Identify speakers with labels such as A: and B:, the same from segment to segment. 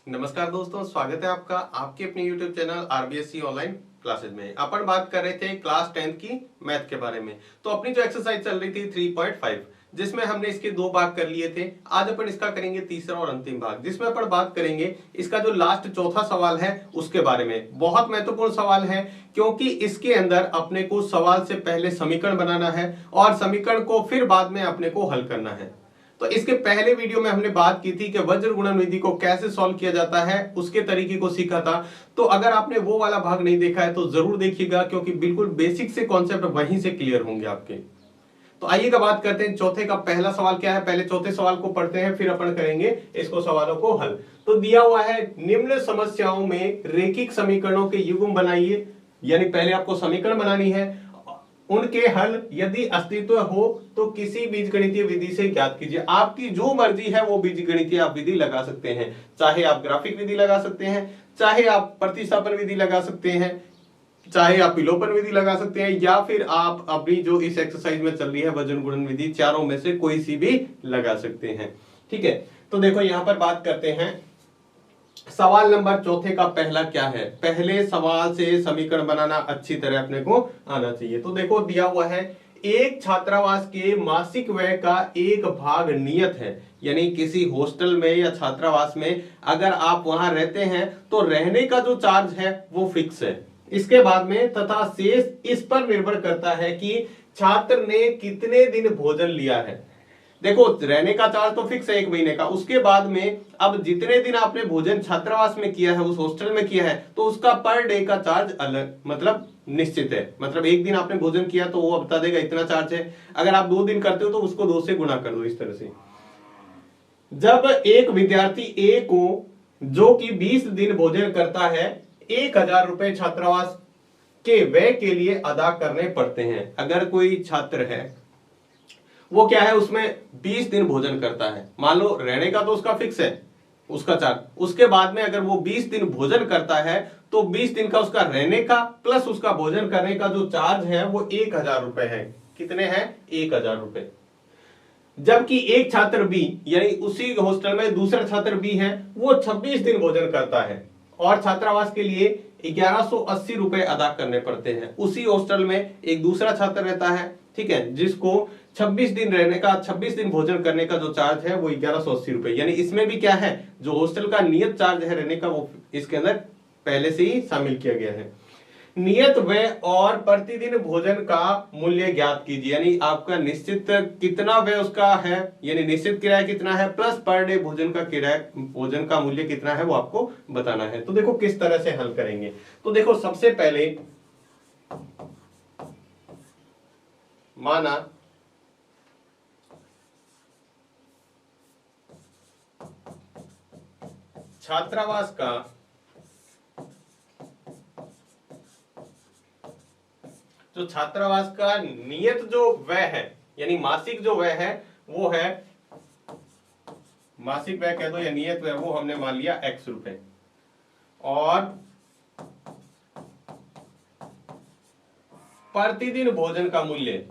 A: नमस्कार दोस्तों, स्वागत है आपका आपके अपने YouTube channel RBSC online classes में। अपन बात कर रहे थे क्लास 10 की मैथ के बारे में। तो अपनी जो एक्सरसाइज चल रही थी 3.5, जिसमें हमने इसके दो भाग कर लिए थे। आज अपन इसका करेंगे तीसरा और अंतिम भाग, जिसमें अपन बात करेंगे इसका जो लास्ट चौथा सवाल है उसके बारे में। बहुत महत्वपूर्ण सवाल है, क्योंकि इसके अंदर अपने को सवाल से पहले समीकरण बनाना है और समीकरण को फिर बाद में अपने को हल करना है। तो इसके पहले वीडियो में हमने बात की थी कि वज्र गुणन विधि को कैसे सॉल्व किया जाता है, उसके तरीके को सीखा था। तो अगर आपने वो वाला भाग नहीं देखा है तो जरूर देखिएगा, क्योंकि बिल्कुल बेसिक से कॉन्सेप्ट वहीं से क्लियर होंगे आपके। तो आइएगा बात करते हैं चौथे का पहला सवाल क्या है। पहले चौथे सवाल को पढ़ते हैं, फिर अपन करेंगे इसको सवालों को हल। तो दिया हुआ है निम्न समस्याओं में रेखिक समीकरणों के युग्म बनाइए। यानी पहले आपको समीकरण बनानी है, उनके हल यदि अस्तित्व हो तो किसी बीजगणितीय विधि से ज्ञात कीजिए। आपकी जो मर्जी है वो बीजगणितीय आप विधि लगा सकते हैं। चाहे आप ग्राफिक विधि लगा सकते हैं, चाहे आप प्रतिस्थापन विधि लगा सकते हैं, चाहे आप विलोपन विधि लगा सकते हैं, या फिर आप अपनी जो इस एक्सरसाइज में चल रही है वजन गुणन विधि, चारों में से कोई सी भी लगा सकते हैं। ठीक है, तो देखो यहां पर बात करते हैं सवाल नंबर चौथे का पहला क्या है। पहले सवाल से समीकरण बनाना अच्छी तरह अपने को आना चाहिए। तो देखो दिया हुआ है एक छात्रावास के मासिक व्यय का एक भाग नियत है। यानी किसी हॉस्टल में या छात्रावास में अगर आप वहां रहते हैं तो रहने का जो चार्ज है वो फिक्स है। इसके बाद में तथा शेष इस पर निर्भर करता है कि छात्र ने कितने दिन भोजन लिया है। देखो रहने का चार्ज तो फिक्स है 1 महीने का। उसके बाद में अब जितने दिन आपने भोजन छात्रावास में किया है, उस हॉस्टल में किया है, तो उसका पर डे का चार्ज अलग मतलब निश्चित है। मतलब एक दिन आपने भोजन किया तो वो बता देगा इतना चार्ज है। अगर आप 2 दिन करते हो तो उसको 2 से गुणा कर दो। इस तरह से जब एक विद्यार्थी ए को जो कि 20 दिन भोजन करता है 1000 रुपए छात्रावास के व्यय के लिए अदा करने पड़ते हैं। अगर कोई छात्र है वो क्या है उसमें 20 दिन भोजन करता है, मान लो रहने का तो उसका फिक्स है उसका चार्ज। उसके बाद में अगर वो 20 दिन भोजन करता है तो 20 दिन का उसका रहने का प्लस उसका भोजन करने का जो चार्ज है वो 1000 रुपए है। कितने हैं? 1000 रुपए। जबकि एक छात्र बी यानी उसी हॉस्टल में दूसरा छात्र बी है, वो 26 दिन भोजन करता है और छात्रावास के लिए 1180 रुपए अदा करने पड़ते हैं। उसी हॉस्टल में एक दूसरा छात्र रहता है, ठीक है, जिसको 26 दिन रहने का 26 दिन भोजन करने का जो चार्ज है वो 1180 रुपए। यानी इसमें भी क्या है, जो हॉस्टल का नियत चार्ज है रहने का वो इसके अंदर पहले से ही शामिल किया गया है। नियत व्यय और प्रतिदिन भोजन का मूल्य ज्ञात कीजिए। यानी आपका निश्चित कितना व्यय उसका है, यानी निश्चित किराया कितना है, प्लस पर डे भोजन का किराया भोजन का मूल्य कितना है वो आपको बताना है। तो देखो किस तरह से हल करेंगे। तो देखो सबसे पहले माना छात्रावास का जो छात्रावास का नियत जो व्यय है यानी मासिक जो व्यय है वो है, मासिक व्यय कह दो या नियत व्यय, वो हमने मान लिया x रुपए, और प्रतिदिन भोजन का मूल्य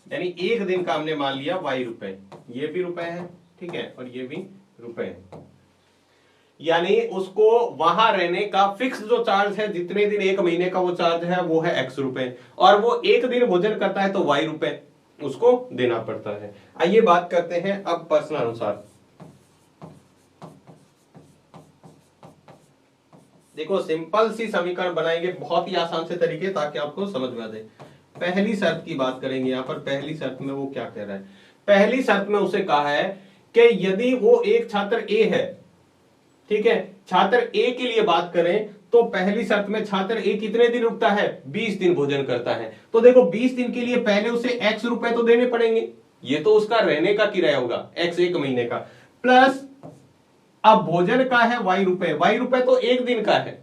A: यानी एक दिन का हमने मान लिया y रुपए। ये भी रुपए है, ठीक है, और ये भी रुपए है। यानी उसको वहां रहने का फिक्स जो चार्ज है, जितने दिन 1 महीने का वो चार्ज है वो है x रुपए, और वो एक दिन भोजन करता है तो y रुपए उसको देना पड़ता है। आइए बात करते हैं अब प्रश्न अनुसार। देखो सिंपल सी समीकरण बनाएंगे बहुत ही आसान से तरीके, ताकि आपको समझ में आ जाए। पहली शर्त की बात करेंगे यहाँ पर। पहली शर्त में वो क्या कह रहा है, पहली शर्त में उसे कहा है कि यदि वो एक छात्र ए है, ठीक है, छात्र ए के लिए बात करें तो पहली शर्त में छात्र ए कितने दिन रुकता है, 20 दिन भोजन करता है। तो देखो 20 दिन के लिए पहले उसे x रुपए तो देने पड़ेंगे, ये तो उसका रहने का किराया होगा x 1 महीने का, प्लस अब भोजन का है y रुपए तो एक दिन का है।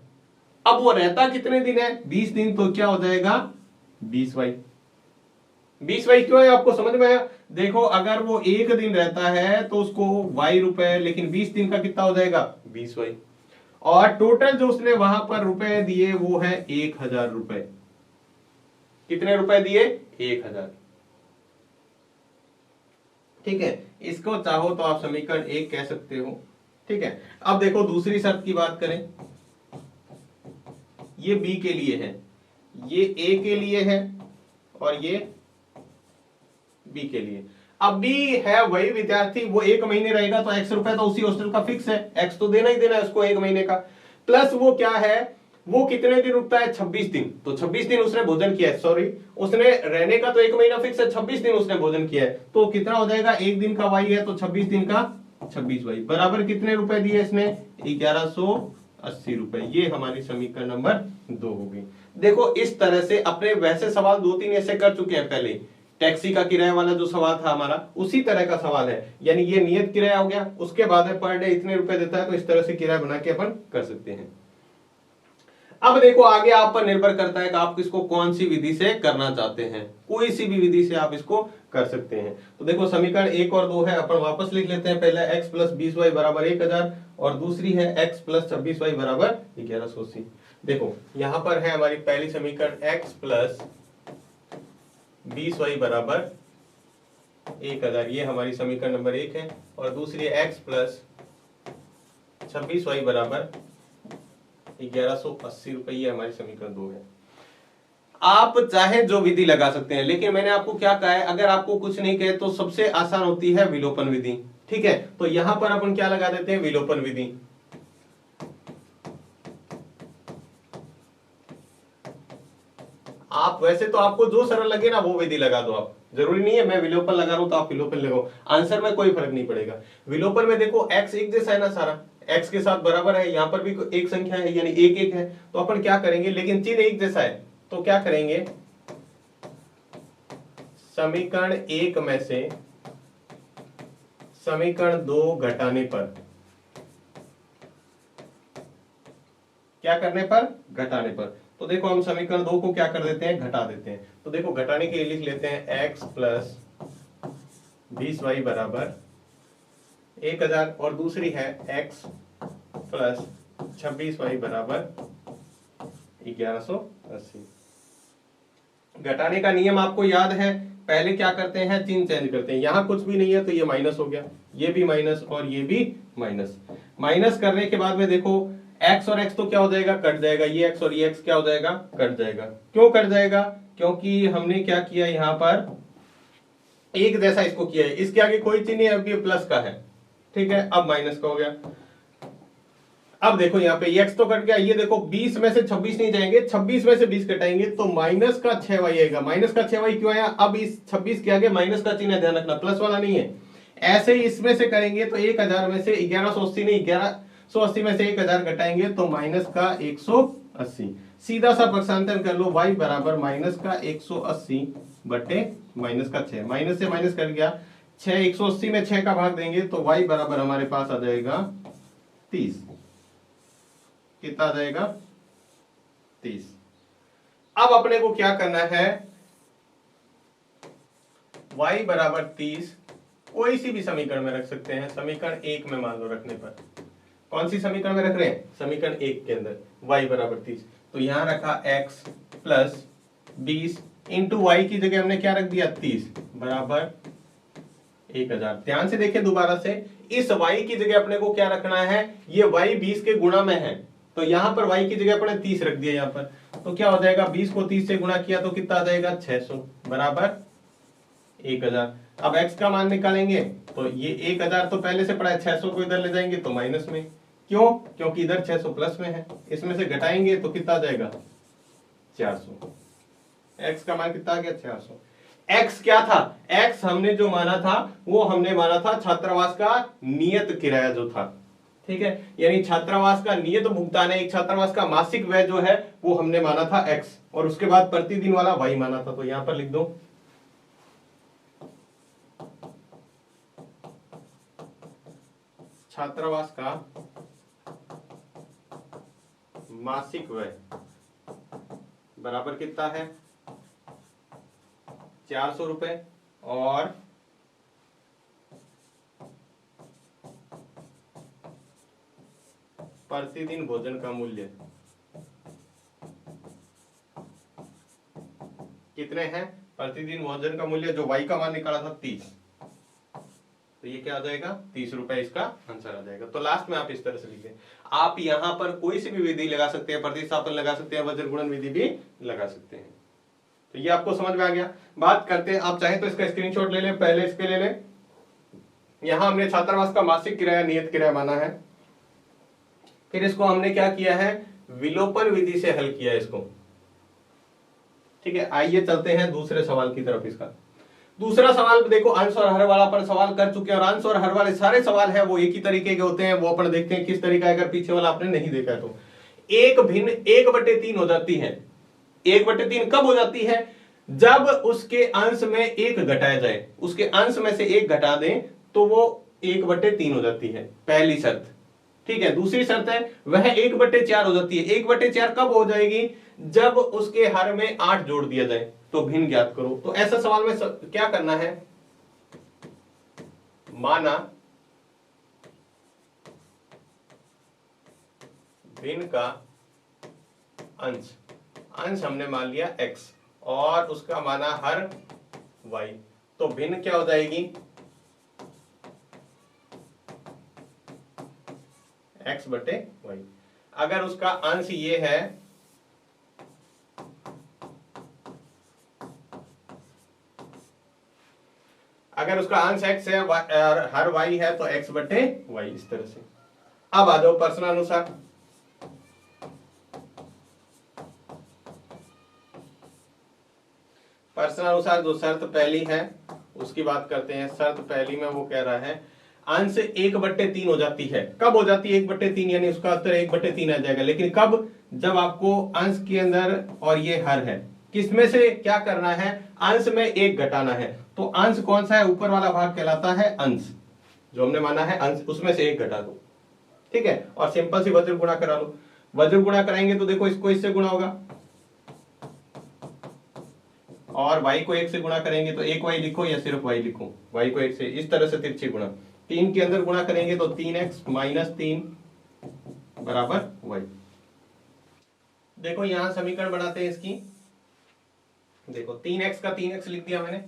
A: अब वो रहता कितने दिन है, 20 दिन, तो क्या हो जाएगा 20y। 20y क्यों है आपको समझ में आया। देखो अगर वो एक दिन रहता है तो उसको y रुपए, लेकिन 20 दिन का कितना हो जाएगा 20y, और टोटल जो उसने वहां पर रुपए दिए वो है 1000 रुपए। कितने रुपए दिए, 1000। ठीक है, इसको चाहो तो आप समीकरण 1 कह सकते हो। ठीक है, अब देखो दूसरी शर्त की बात करें, ये बी के लिए है, ये ए के लिए है और ये बी के लिए। अब बी है वही विद्यार्थी, वो 1 महीने रहेगा तो x रुपए तो उसी हॉस्टल का फिक्स है, x तो देना ही देना है उसको 1 महीने का, प्लस वो क्या है, वो कितने दिन रुकता है, 26 दिन, तो 26 दिन उसने भोजन किया है, सॉरी उसने रहने का तो 1 महीना फिक्स है, 26 दिन उसने भोजन किया है, तो कितना हो जाएगा, 1 दिन का y है तो 26 दिन का 26y बराबर कितने रुपए दिए इसने, 1180 रुपए। ये हमारी समीकरण नंबर 2 होगी। देखो इस तरह से अपने वैसे सवाल 2-3 ऐसे कर चुके हैं पहले, टैक्सी का किराया वाला जो सवाल था हमारा उसी तरह का सवाल है, यानी ये नियत किराया हो गया, उसके बाद है पर डे इतने रुपए देता है, तो इस तरह से किराया बना के अपन कर सकते हैं। अब देखो आगे आप पर निर्भर करता है कि आप इसको कौन सी विधि से करना चाहते हैं, कोई सी भी विधि से आप इसको कर सकते हैं। तो देखो समीकरण 1 और 2 है, अपन वापस लिख लेते हैं, पहला x प्लस 20y बराबर 1000 और दूसरी है x प्लस 26y बराबर 1180। देखो यहां पर है हमारी पहली समीकरण x प्लस 20y बराबर 1000, ये हमारी समीकरण नंबर 1 है, और दूसरी x प्लस 26y बराबर 1180 रुपए, ये हमारी समीकरण 2 है। आप चाहे जो विधि लगा सकते हैं, लेकिन मैंने आपको क्या कहा है, अगर आपको कुछ नहीं कहे तो सबसे आसान होती है विलोपन विधि। ठीक है, तो यहां पर अपन क्या लगा देते हैं, विलोपन विधि। आप वैसे तो आपको जो सरल लगे ना वो विधि लगा दो, आप जरूरी नहीं है मैं विलोपन लगा रहा हूं तो आप विलोपन लगाओ, आंसर में कोई फर्क नहीं पड़ेगा। विलोपन में देखो x एक जैसा है ना, सारा x के साथ बराबर है, यहां पर भी एक संख्या है यानी 1 1 है, तो अपन क्या करेंगे, लेकिन चिन्ह एक जैसा है तो क्या करेंगे, समीकरण 1 में से समीकरण 2 घटाने पर, क्या करने पर, घटाने पर, तो देखो हम समीकरण 2 को क्या कर देते हैं, घटा देते हैं। तो देखो घटाने के लिए लिख लेते हैं x प्लस 20y बराबर 1000 और दूसरी है x प्लस 26y बराबर 1180। घटाने का नियम आपको याद है, पहले क्या करते हैं, चिन्ह चेंज करते हैं, यहां कुछ भी नहीं है तो ये माइनस हो गया, ये भी माइनस और ये भी माइनस। माइनस करने के बाद में देखो x और x तो क्या हो जाएगा, कट जाएगा, ये x और ये x क्या हो जाएगा, कट जाएगा। क्यों कट जाएगा, क्योंकि हमने क्या किया, यहां पर एक जैसा इसको किया है, इसके आगे कोई चिन्ह नहीं, अब ये प्लस का है। ठीक है, अब माइनस का हो गया। अब देखो यहाँ पे x तो कट गया, ये देखो 20 में से 26 नहीं जाएंगे, 26 में से 20 कटाएंगे तो माइनस का 6y आएगा। माइनस का 6y क्यों आया, अब इस 26 के आगे माइनस का चिन्ह, ध्यान रखना प्लस वाला नहीं है। ऐसे ही इसमें से करेंगे तो 1000 में से 1180 नहीं, 1180 में से 1000 घटाएंगे तो माइनस का 180। सीधा सा पक्षांतर कर लो, y बराबर माइनस का 180 बटे माइनस का 6, माइनस से माइनस कट गया, 6 180 में 6 का भाग देंगे तो y बराबर हमारे पास आ जाएगा 30। कितना आ जाएगा, 30। अब अपने को क्या करना है, y बराबर 30 कोई सी भी समीकरण में रख सकते हैं, समीकरण 1 में मान लो रखने पर, कौन सी समीकरण में रख रहे हैं, समीकरण 1 के अंदर y बराबर 30, तो यहां रखा x प्लस 20 इंटू वाई की जगह हमने क्या रख दिया, 30 बराबर 1000। ध्यान से देखें दोबारा से, इस y की जगह अपने को क्या रखना है, ये y 20 के गुणा में है, तो यहां पर y की जगह अपने 30 रख दिया यहां पर, तो क्या हो जाएगा, 20 को 30 से गुणा किया तो कितना आ जाएगा, 600 बराबर 1000। अब x का मान निकालेंगे तो ये 1000 तो पहले से पड़ा है, 600 को इधर ले जाएंगे तो माइनस में, क्यों, क्योंकि इधर 600 प्लस में है, इसमें से घटाएंगे तो कितना आ जाएगा, 400। x का मान कितना आ गया, 400। x क्या था, x हमने जो माना था वो हमने माना था छात्रावास का नियत किराया जो था। ठीक है, यानी छात्रावास का नियत भुगतान है, एक छात्रावास का मासिक व्यय जो है वो हमने माना था x, और उसके बाद प्रतिदिन वाला y माना था, तो यहां पर लिख दो छात्रावास का मासिक व्यय बराबर कितना है, 400 रुपए, और प्रतिदिन भोजन का मूल्य कितने हैं, प्रतिदिन भोजन का मूल्य जो y का मान निकाला था 30, तो ये क्या आ जाएगा, 30 रुपए इसका आंसर आ जाएगा। तो लास्ट में आप इस तरह से लिखें। आप यहां पर कोई सी भी विधि लगा सकते हैं, प्रतिस्थापन लगा सकते हैं, वज्र गुणन विधि भी लगा सकते हैं। तो ये आपको समझ में आ गया। बात करते हैं, आप चाहें तो इसका स्क्रीनशॉट ले लें, पहले इसके ले लें। यहां हमने छात्रावास का मासिक किराया नियत किराया माना है, फिर इसको हमने क्या किया है, विलोपन विधि से हल किया इसको। ठीक है, आइए चलते हैं दूसरे सवाल की तरफ। इसका दूसरा सवाल देखो, अंश और हर वाला अपन सवाल कर चुके हैं, और अंश और हर वाले सारे सवाल है वो एक ही तरीके के होते हैं। वो अपन देखते हैं किस तरीका है, अगर पीछे वाला आपने नहीं देखा है तो। एक भिन्न 1/3 हो जाती है। 1/3 कब हो जाती है, जब उसके अंश में एक घटाया जाए, उसके अंश में से एक घटा दें तो वो 1/3 हो जाती है, पहली शर्त। ठीक है, दूसरी शर्त है वह 1/4 हो जाती है। 1/4 कब हो जाएगी, जब उसके हर में 8 जोड़ दिया जाए। तो भिन्न ज्ञात करो। तो ऐसा सवाल में क्या करना है, माना भिन्न का अंश, अंश हमने मान लिया x और उसका माना हर y, तो भिन्न क्या हो जाएगी, x/y। अगर उसका अंश ये है, अगर उसका अंश x है और हर y है तो x/y, इस तरह से। अब आ जाओ प्रश्नानुसार। प्रश्नानुसार जो शर्त पहली है उसकी बात करते हैं। शर्त पहली में वो कह रहा है अंश 1/3 हो जाती है। कब हो जाती है 1/3, यानी उसका उत्तर 1/3 आ जाएगा। लेकिन कब, जब आपको अंश के अंदर और ये हर है, किसमें से क्या करना है, अंश में एक घटाना है। तो अंश कौन सा है, ऊपर वाला भाग कहलाता है अंश, जो हमने माना है अंश, उसमें से एक घटा दो। ठीक है, और सिंपल सी वज्र गुणा करा लो। वज्र गुणा कराएंगे तो देखो इसको इससे गुणा होगा, और y को 1 से गुणा करेंगे तो 1y लिखो या सिर्फ y लिखो, y को 1 से, इस तरह से तिरछी गुणा। 3 के अंदर गुणा करेंगे तो 3x - 3 बराबर y। देखो यहां समीकरण बनाते हैं इसकी। देखो 3x का 3x लिख दिया मैंने।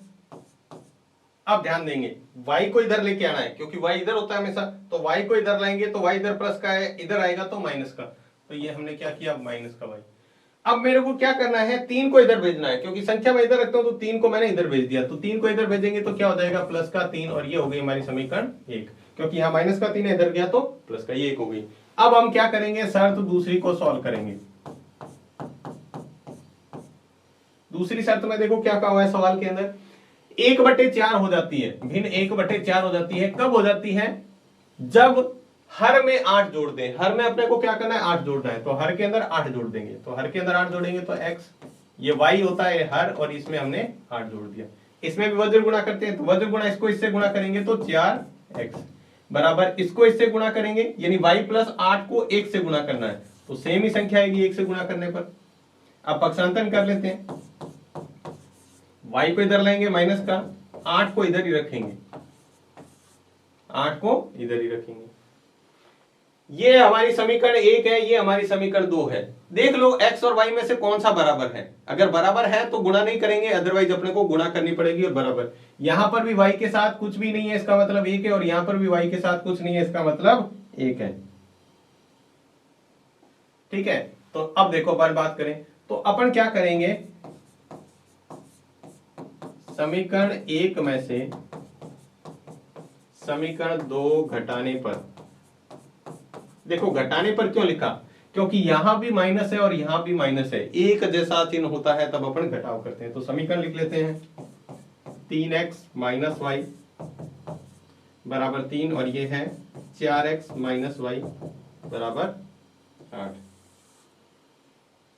A: अब ध्यान देंगे, y को इधर लेके आना है, क्योंकि y इधर होता है हमेशा, तो y को इधर लाएंगे तो y इधर प्लस का है, इधर आएगा तो माइनस का। तो ये हमने क्या किया, माइनस का y। अब मेरे को क्या करना है, 3 को इधर भेजना है, क्योंकि संख्या मैं इधर रखता हूं, तो 3 को मैंने इधर भेज दिया। तो 3 को इधर भेजेंगे तो क्या हो जाएगा, प्लस का 3, और ये हो गई हमारी समीकरण 1, क्योंकि यहाँ माइनस का 3 है, इधर गया तो प्लस का, ये 1 हो गई। अब हम क्या करेंगे, शर्त दूसरी को सॉल्व करेंगे। दूसरी शर्त में देखो क्या कहा हुआ है सवाल के अंदर, 1/4 हो जाती है, भिन्न 1/4 हो जाती है। कब हो जाती है, जब हर में 8 जोड़ दें। हर में अपने को क्या करना है, 8 जोड़ना है, तो हर के अंदर 8 जोड़ देंगे। तो हर के अंदर 8 जोड़ेंगे तो x, ये y होता है हर, और इसमें हमने 8 जोड़ दिया। इसमें भी वज्र गुणा करते हैं, तो वज्र गुणा इसको इससे गुणा करेंगे तो 4x बराबर, इसको इससे गुणा करेंगे, यानी y + 8 को 1 से गुणा करना है, तो सेम ही संख्या आएगी 1 से गुणा करने पर। अब पक्षांतरण कर लेते हैं, y को इधर लाएंगे माइनस का, 8 को इधर ही रखेंगे, 8 को इधर ही रखेंगे। ये हमारी समीकरण 1 है, ये हमारी समीकरण 2 है। देख लो x और y में से कौन सा बराबर है। अगर बराबर है तो गुणा नहीं करेंगे, अदरवाइज अपने को गुणा करनी पड़ेगी। और बराबर, यहां पर भी y के साथ कुछ भी नहीं है, इसका मतलब 1 है, और यहां पर भी y के साथ कुछ नहीं है, इसका मतलब 1 है। ठीक है, तो अब देखो अपन बात करें तो अपन क्या करेंगे, समीकरण 1 में से समीकरण 2 घटाने पर, देखो घटाने पर क्यों लिखा, क्योंकि यहां भी माइनस है और यहां भी माइनस है, एक जैसा चिन्ह होता है तब अपन घटाव करते हैं। तो समीकरण लिख लेते हैं, 3x - y बराबर 3, और ये है 4x - y बराबर 8।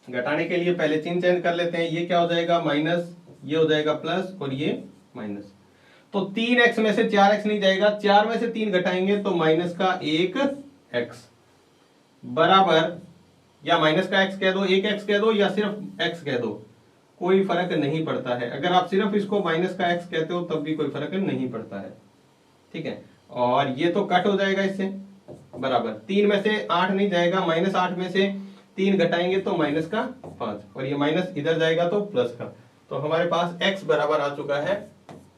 A: घटाने के लिए पहले चिन्ह चेंज कर लेते हैं, ये क्या हो जाएगा माइनस, ये हो जाएगा प्लस, और ये माइनस। तो 3x में से 4x नहीं जाएगा, 4 में से 3 घटाएंगे तो माइनस का 1x बराबर, या माइनस का x कह दो, 1x कह दो, या सिर्फ x कह दो, कोई फर्क नहीं पड़ता है। अगर आप सिर्फ इसको माइनस का x कहते हो तब भी कोई फर्क नहीं पड़ता है। ठीक है, और ये तो कट हो जाएगा इससे, बराबर 3 में से 8 नहीं जाएगा, -8 में से 3 घटाएंगे तो माइनस का 5, और ये माइनस इधर जाएगा तो प्लस का। तो हमारे पास x बराबर आ चुका है,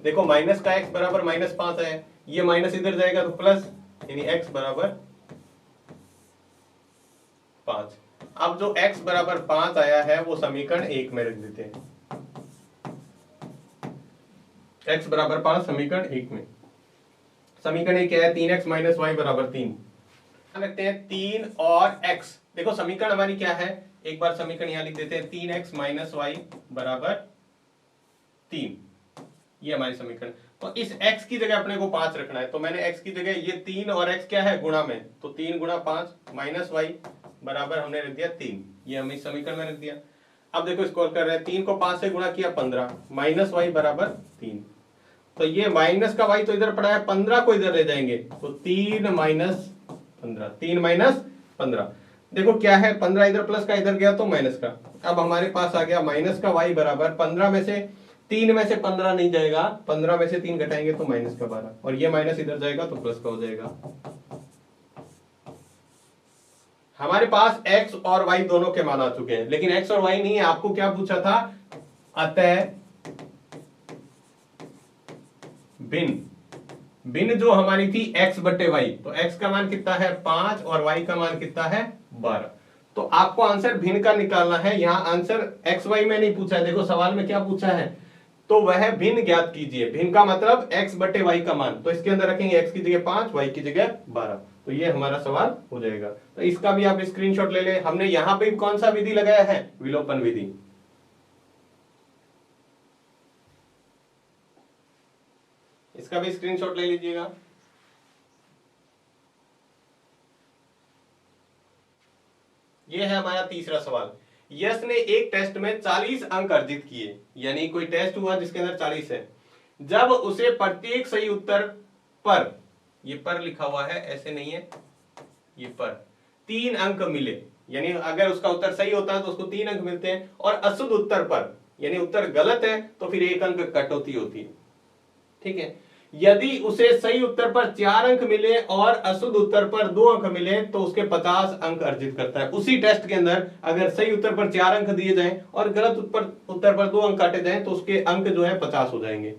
A: देखो माइनस का x बराबर -5 है, ये माइनस इधर जाएगा तो प्लस, यानी x बराबर 5। अब जो x बराबर 5 आया है वो समीकरण 1 में रख देते हैं। x बराबर 5 समीकरण 1 में। समीकरण 1 क्या है? 3x माइनस वाई बराबर 3। रखते हैं 3 और x। देखो समीकरण हमारी क्या है, एक बार समीकरण यहां लिख देते हैं, 3x माइनस वाई बराबर 3। ये हमारी समीकरण। तो इस x की जगह अपने को 5 रखना है, तो मैंने x की जगह ये 3 और x क्या है गुणा में, तो 3 गुणा 5 माइनस वाई बराबर हमने रख दिया 3। ये हम इस समीकरण में रख दिया। अब देखो इसको कर रहे हैं, 3 को 5 से गुणा किया 15 माइनस वाई बराबर 3। तो ये माइनस का वाई तो इधर पड़ा है, 15 को इधर ले जाएंगे तो 3 माइनस 15, 3 माइनस 15। देखो क्या है, 15 इधर प्लस का इधर गया तो माइनस का। अब हमारे पास आ गया माइनस का वाई बराबर 15 में से 3 में से 15 नहीं जाएगा, 15 में से 3 घटाएंगे तो माइनस का 12, और ये माइनस इधर जाएगा तो प्लस का हो जाएगा। हमारे पास x और y दोनों के मान आ चुके हैं, लेकिन x और y नहीं है। आपको क्या पूछा था? अतः भिन्न जो हमारी थी x बटे y, तो x का मान कितना है 5 और y का मान कितना है 12। तो आपको आंसर भिन्न का निकालना है। यहाँ आंसर x y में नहीं पूछा है, देखो सवाल में क्या पूछा है, तो वह भिन्न ज्ञात कीजिए। भिन्न का मतलब x बटे y का मान, तो इसके अंदर रखेंगे x की जगह 5, y की जगह 12, तो ये हमारा सवाल हो जाएगा। तो इसका भी आप स्क्रीनशॉट ले ले। हमने यहाँ पे कौन सा विधि लगाया है? विलोपन विधि। इसका भी स्क्रीनशॉट ले लीजिएगा। ये है हमारा तीसरा सवाल। यश ने एक टेस्ट में 40 अंक अर्जित किए, यानी कोई टेस्ट हुआ जिसके अंदर 40 है। जब उसे प्रत्येक सही उत्तर पर, ये पर लिखा हुआ है ऐसे नहीं है, ये पर 3 अंक मिले, यानी अगर उसका उत्तर सही होता है तो उसको 3 अंक मिलते हैं, और अशुद्ध उत्तर पर, यानी उत्तर गलत है तो फिर 1 अंक कटौती होती है। ठीक है। यदि उसे सही उत्तर पर 4 अंक मिले और अशुद्ध उत्तर पर 2 अंक मिले तो उसके 50 अंक अर्जित करता है। उसी टेस्ट के अंदर अगर सही उत्तर पर 4 अंक दिए जाएं और गलत उत्तर पर 2 अंक काटे जाएं तो उसके अंक जो है 50 हो जाएंगे।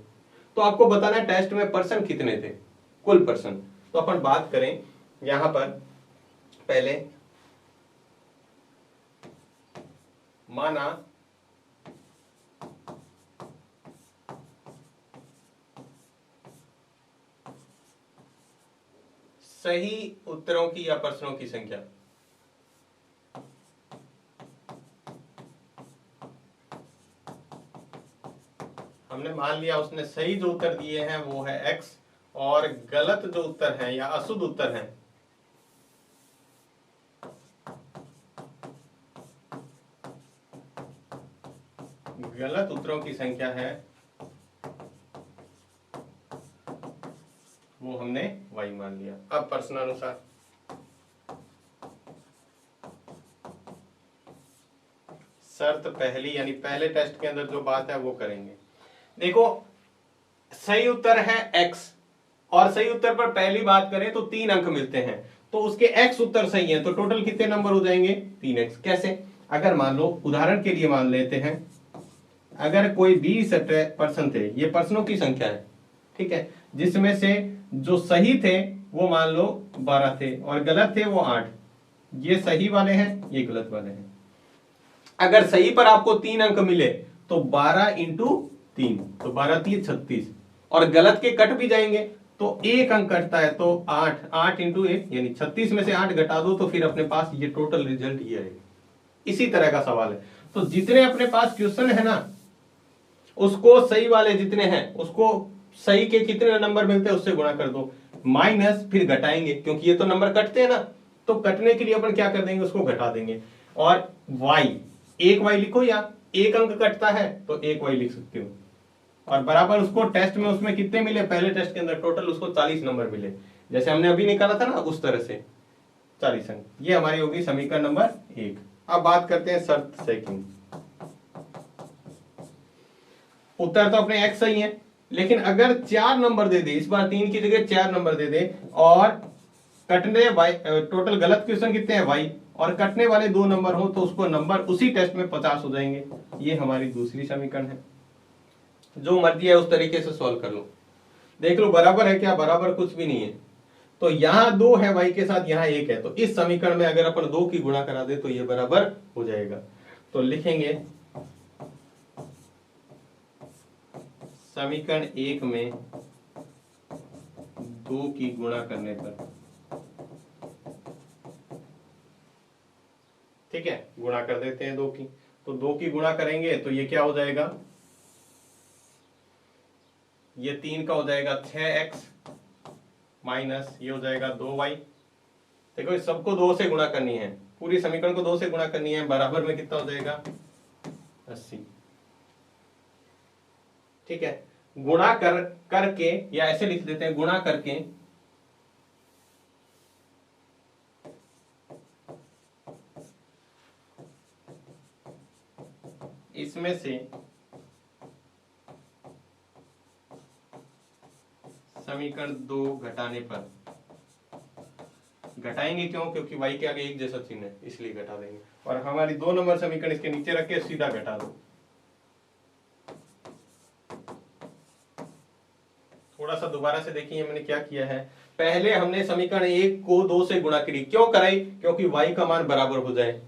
A: तो आपको बताना है टेस्ट में पर्सन कितने थे, कुल पर्सन। तो अपन बात करें यहां पर, पहले माना सही उत्तरों की या प्रश्नों की संख्या, हमने मान लिया उसने सही जो उत्तर दिए हैं वो है x, और गलत जो उत्तर हैं या अशुद्ध उत्तर हैं गलत उत्तरों की संख्या है वो हमने y मान लिया। अब प्रश्नानुसार शर्त पहली, यानी पहले टेस्ट के अंदर जो बात है वो करेंगे। देखो सही उत्तर है x, और सही उत्तर पर पहली बात करें तो 3 अंक मिलते हैं, तो उसके x उत्तर सही हैं, तो टोटल कितने नंबर हो जाएंगे? 3x। कैसे? अगर मान लो उदाहरण के लिए मान लेते हैं, अगर कोई 20 पर्सन थे, ये पर्सनों की संख्या है, ठीक है, जिसमें से जो सही थे वो मान लो 12 थे और गलत थे वो 8, ये सही वाले हैं ये गलत वाले हैं। अगर सही पर आपको 3 अंक मिले तो 12 इंटू 3, तो 12 3 36, और गलत के कट भी जाएंगे तो 1 अंक कटता है, तो 8, 8 इंटू 1 यानी 36 में से 8 घटा दो तो फिर अपने पास ये टोटल रिजल्ट ये आएगा। इसी तरह का सवाल है। तो जितने अपने पास क्वेश्चन है ना, उसको सही वाले जितने हैं उसको सही के कितने नंबर मिलते हैं उससे गुणा कर दो, माइनस फिर घटाएंगे, क्योंकि ये तो नंबर कटते हैं ना, तो कटने के लिए अपन क्या कर देंगे, उसको घटा देंगे। और y, एक y लिखो, या 1 अंक कटता है तो 1 y लिख सकते हो, और बराबर उसको टेस्ट में उसमें कितने मिले, पहले टेस्ट के अंदर टोटल उसको 40 नंबर मिले, जैसे हमने अभी निकाला था ना उस तरह से 40 अंक। ये हमारी होगी समीकरण नंबर 1। अब बात करते हैं शर्त सेकंड। उत्तर तो अपने x सही है, लेकिन अगर 4 नंबर दे दे, इस बार 3 की जगह 4 नंबर दे दे, और कटने y, टोटल गलत क्वेश्चन कितने हैं y, और कटने वाले 2 नंबर हो तो उसको नंबर उसी टेस्ट में 50 हो जाएंगे। ये हमारी दूसरी समीकरण है। जो मर्जी है उस तरीके से सॉल्व कर लो। देख लो बराबर है क्या, बराबर कुछ भी नहीं है। तो यहाँ 2 है y के साथ, यहाँ 1 है, तो इस समीकरण में अगर अपन 2 की गुणा करा दे तो ये बराबर हो जाएगा। तो लिखेंगे समीकरण 1 में 2 की गुणा करने पर, ठीक है, गुणा कर देते हैं 2 की। तो 2 की गुणा करेंगे तो ये क्या हो जाएगा, ये 3 का हो जाएगा 6x माइनस ये हो जाएगा 2y। देखो इस सबको 2 से गुणा करनी है, पूरी समीकरण को 2 से गुणा करनी है, बराबर में कितना हो जाएगा 80। ठीक है, गुणा करके या ऐसे लिख देते हैं, गुणा करके इसमें से समीकरण 2 घटाने पर, घटाएंगे क्यों, क्योंकि y के आगे एक जैसा चिन्ह है इसलिए घटा देंगे, और हमारी 2 नंबर समीकरण इसके नीचे रख के सीधा घटा दो। थोड़ा सा दोबारा से देखिए मैंने क्या किया है। पहले हमने समीकरण 1 को 2 से गुणा करी, क्यों कराई, क्योंकि y का मान बराबर हो जाए,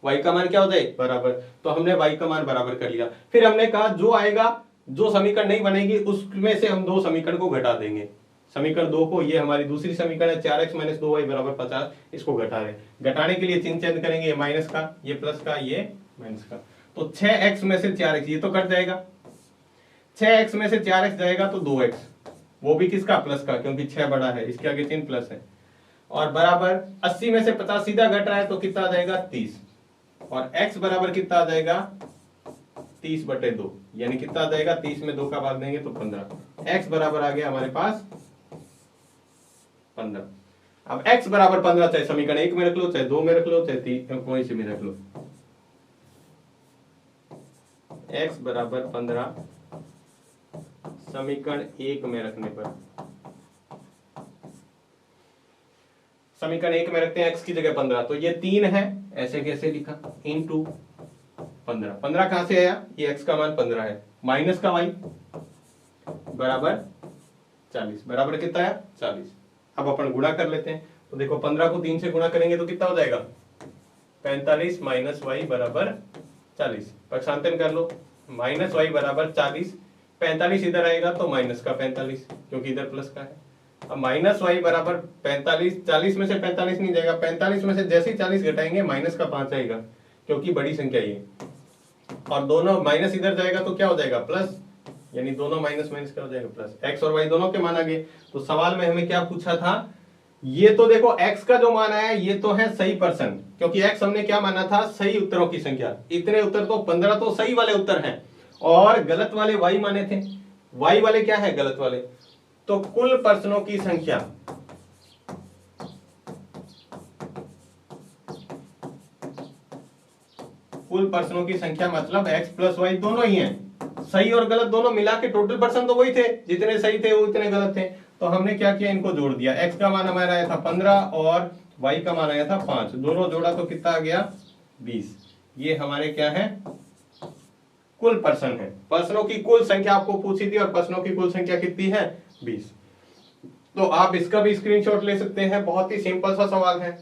A: y का मान क्या हो जाए बराबर, तो हमने y का मान बराबर कर लिया। फिर हमने कहा जो आएगा, जो समीकरण नहीं बनेगी उसमें से हम 2 समीकरण को घटा देंगे। समीकरण 2 को, ये हमारी दूसरी समीकरण है 4x माइनस 2y बराबर 50, इसको घटा रहे, घटाने के लिए चिन्ह चेंज करेंगे, ये माइनस का, ये प्लस का, ये माइनस का। तो 6x में से 4x ये तो कट जाएगा, 6x में से 4x जाएगा तो 2x, वो भी किसका, प्लस का, क्योंकि 6 बड़ा है, इसके आगे चिन्ह प्लस है, और बराबर 80 में से 50 सीधा घट रहा है तो कितना आ जाएगा 30, और x बराबर कितना आ जाएगा 30/2, यानी कितना आ जाएगा 30 में 2 का भाग देंगे तो 15। x बराबर आ गया हमारे पास 15। अब x बराबर 15 चाहे समीकरण 1 में रख लो, चाहे 2 में रख लो, चाहे 3 कोई से में रख लो, x बराबर 15 समीकरण 1 में रखने पर, समीकरण 1 में रखते हैं x की जगह 15, तो ये 3 है, ऐसे कैसे लिखा, इनटू 15। 15 कहां से आया, ये x का मान 15 है, माइनस का y बराबर 40, बराबर कितना आया 40। अब अपन गुणा कर लेते हैं, तो देखो 15 को 3 से गुणा करेंगे तो कितना हो जाएगा 45 माइनस y बराबर 40, पक्षांतरण कर लो, माइनस y बराबर 40, 45 इधर आएगा तो माइनस का 45, क्योंकि इधर प्लस का है। अब माइनस y बराबर 45, 40 में से 45 नहीं जाएगा, 45 में से जैसे ही 40 घटाएंगे माइनस का 5 आएगा, क्योंकि बड़ी संख्या ये, और दोनों माइनस इधर जाएगा तो क्या हो जाएगा प्लस, यानी दोनों माइनस माइनस क्या हो जाएगा प्लस, x और y दोनों के मान आ गए। तो सवाल में हमें क्या पूछा था, ये तो देखो x का जो मान आया ये तो है सही परसेंट, क्योंकि x हमने क्या माना था, सही उत्तरों की संख्या, इतने उत्तर तो 15 तो सही वाले उत्तर हैं, और गलत वाले y माने थे, y वाले क्या है गलत वाले। तो कुल प्रश्नों की संख्या, कुल प्रश्नों की संख्या मतलब x प्लस y दोनों ही हैं, सही और गलत दोनों मिला के टोटल प्रश्न तो वही थे, जितने सही थे वो इतने गलत थे। तो हमने क्या किया, इनको जोड़ दिया, x का मान हमारा आया था 15 और y का मान आया था 5, दोनों जोड़ा तो कितना आ गया 20। ये हमारे क्या है कुल प्रश्न है, प्रश्नों की कुल संख्या आपको पूछी थी और प्रश्नों की कुल संख्या कितनी है 20। तो आप इसका भी स्क्रीनशॉट ले सकते हैं, बहुत ही सिंपल सा सवाल है,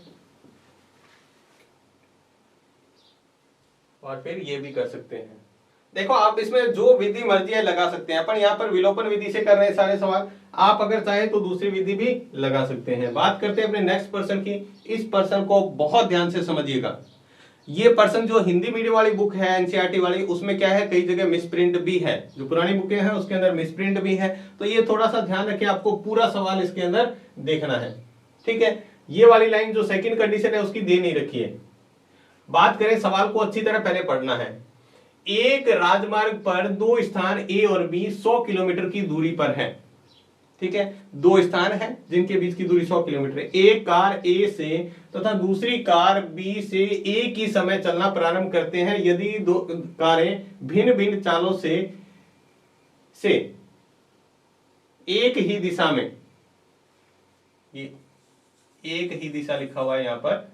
A: और फिर ये भी कर सकते हैं। देखो आप इसमें जो विधि मर्जी है लगा सकते हैं, अपन यहाँ पर विलोपन विधि से कर रहे हैं सारे सवाल, आप अगर चाहे तो दूसरी विधि भी लगा सकते हैं। बात करते हैं अपने नेक्स्ट पर्सन की, इस पर्सन को बहुत ध्यान से समझिएगा। ये पर्सन जो हिंदी मीडियम वाली बुक है एनसीईआरटी वाली, उसमें क्या है कई जगह मिसप्रिंट भी है, जो पुरानी बुकें हैं उसके अंदर मिसप्रिंट भी है, तो ये थोड़ा सा ध्यान रखिए, आपको पूरा सवाल इसके अंदर देखना है, ठीक है। ये वाली लाइन जो सेकंड कंडीशन है उसकी दे नहीं रखी है। बात करें सवाल को अच्छी तरह पहले पढ़ना है। एक राजमार्ग पर दो स्थान ए और बी 100 किलोमीटर की दूरी पर है, ठीक है, दो स्थान है जिनके बीच की दूरी 100 किलोमीटर है। एक कार ए से तथा दूसरी कार बी से एक ही समय चलना प्रारंभ करते हैं यदि दो कारें भिन्न भिन्न चालों से एक ही दिशा में, ये एक ही दिशा लिखा हुआ है यहां पर,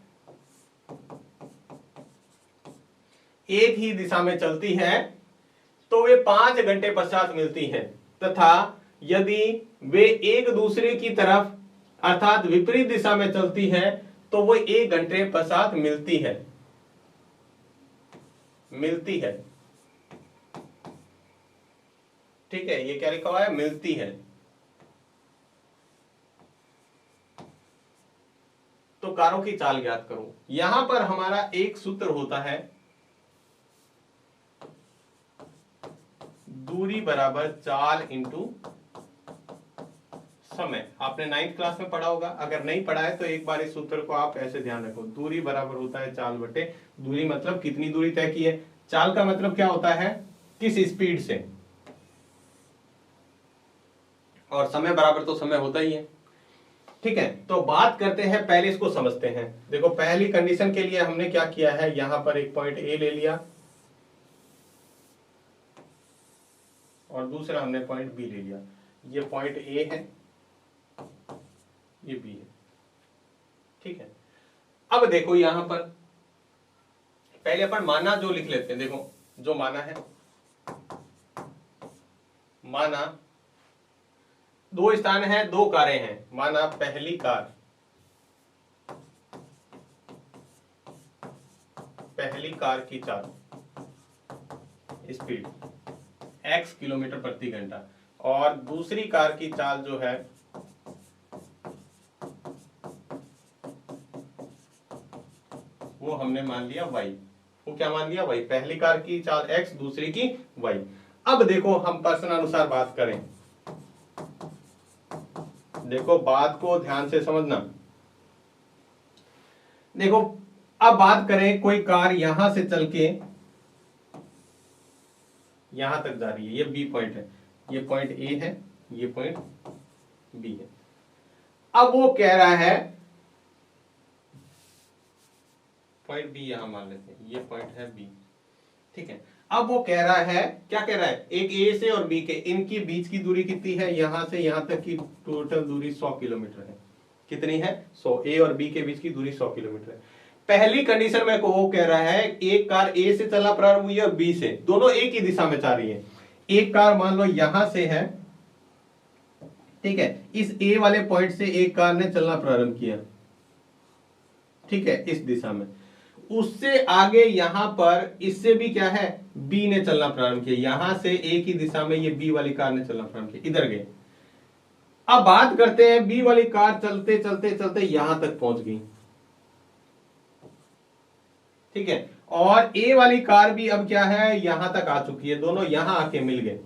A: एक ही दिशा में चलती है तो वे 5 घंटे पश्चात मिलती हैं, तथा यदि वे एक दूसरे की तरफ अर्थात विपरीत दिशा में चलती है तो वो 1 घंटे पश्चात मिलती है। ठीक है, ये क्या लिखा हुआ है, मिलती है। तो कारों की चाल ज्ञात करो। यहां पर हमारा एक सूत्र होता है, दूरी बराबर चाल इंटू समय। आपने 9th क्लास में पढ़ा होगा, अगर नहीं पढ़ा है तो एक बार इस सूत्र को आप ऐसे ध्यान रखो। दूरी बराबर होता है चाल बटे, दूरी मतलब कितनी दूरी तय की है, चाल का मतलब क्या होता है, किस स्पीड से, और समय बराबर तो समय होता ही है। ठीक है, तो बात करते हैं, पहले इसको समझते हैं। देखो पहली कंडीशन के लिए हमने क्या किया है, यहां पर एक पॉइंट ए ले लिया और दूसरा हमने पॉइंट बी ले लिया। ये पॉइंट ए है, ये बी है। ठीक है, अब देखो यहां पर पहले अपन माना जो लिख लेते हैं। देखो जो माना है, माना दो स्थान है, दो कारें हैं। माना पहली कार की चाल स्पीड x किलोमीटर प्रति घंटा और दूसरी कार की चाल जो है वो हमने मान लिया y। वो क्या मान लिया, y। पहली कार की चाल x, दूसरी की y। अब देखो हम प्रश्न अनुसार बात करें। देखो बात को ध्यान से समझना। देखो अब बात करें, कोई कार यहां से चल के यहां तक जा रही है, ये बी पॉइंट है, ये पॉइंट ए है, ये पॉइंट बी है। अब वो कह रहा है, पॉइंट बी यहां मान लेते हैं, ये पॉइंट है बी। ठीक है, अब वो कह रहा है, क्या कह रहा है, एक ए से और बी के, इनकी बीच की दूरी कितनी है, यहां से यहां तक की टोटल दूरी 100 किलोमीटर है। कितनी है, 100। ए और बी के बीच की दूरी 100 किलोमीटर है। पहली कंडीशन में वो कह रहा है, एक कार ए से चलना प्रारंभ हुई और बी से, दोनों एक ही दिशा में जा रही है। एक कार मान लो यहां से है, ठीक है, इस ए वाले पॉइंट से एक कार ने चलना प्रारंभ किया, ठीक है, इस दिशा में। उससे आगे यहां पर इससे भी क्या है, बी ने चलना प्रारंभ किया, यहां से एक ही दिशा में ये बी वाली कार ने चलना प्रारंभ किया, इधर गए। अब बात करते हैं, बी वाली कार चलते चलते चलते यहां तक पहुंच गई, ठीक है, और ए वाली कार भी अब क्या है, यहां तक आ चुकी है, दोनों यहां आके मिल गए।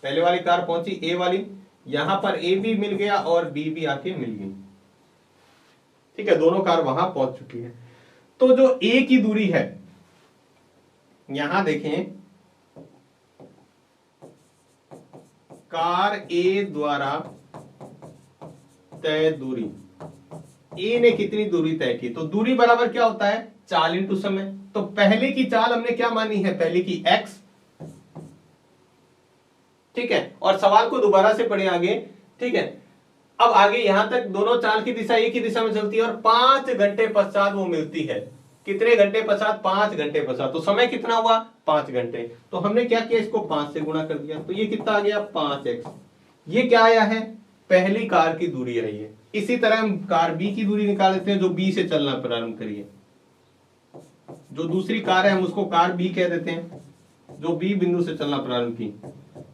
A: पहले वाली कार पहुंची ए वाली, यहां पर ए भी मिल गया और बी भी आके मिल गई, ठीक है, दोनों कार वहां पहुंच चुकी है। तो जो ए की दूरी है, यहां देखें, कार ए द्वारा तय दूरी, ए ने कितनी दूरी तय की, तो दूरी बराबर क्या होता है, चाल इंटू समय। तो पहले की चाल हमने क्या मानी है, पहले की x, ठीक है, और सवाल को दोबारा से पढ़े आगे, ठीक है। अब आगे यहां तक दोनों चाल की दिशा एक ही दिशा में चलती है और 5 घंटे पश्चात वो मिलती है। कितने घंटे पश्चात, 5 घंटे पश्चात। तो समय कितना हुआ, 5 घंटे। तो हमने क्या किया, इसको 5 से गुणा कर दिया, तो ये कितना आ गया, 5x। ये क्या आया है, पहली कार की दूरी आई है। इसी तरह हम कार बी की दूरी निकाल लेते हैं, जो बी से चलना प्रारंभ करिए। जो दूसरी कार है हम उसको कार बी कह देते हैं, जो बी बिंदु से चलना प्रारंभ की।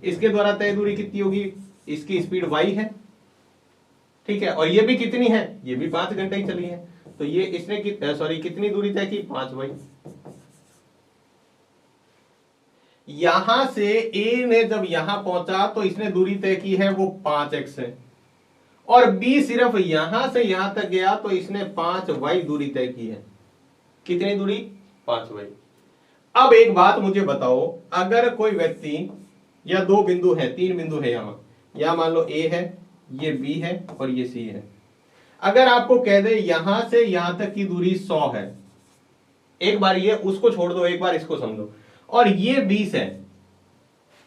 A: इसके द्वारा तय दूरी कितनी होगी, इसकी स्पीड y है, ठीक है, और ये भी कितनी है, ये भी 5 घंटे ही चली है। तो ये इसने कितनी दूरी तय की, 5y। यहां से a ने जब यहां पहुंचा तो इसने दूरी तय की है वो 5x है, और b सिर्फ यहां से यहां तक गया तो इसने 5y दूरी तय की है। कितनी दूरी, 5y। अब एक बात मुझे बताओ, अगर कोई व्यक्ति, या दो बिंदु है, 3 बिंदु है यहां मान लो a है, ये b है और ये c है। अगर आपको कह दे यहां से यहां तक की दूरी 100 है, एक बार ये उसको छोड़ दो, एक बार इसको समझो, और ये 20 है,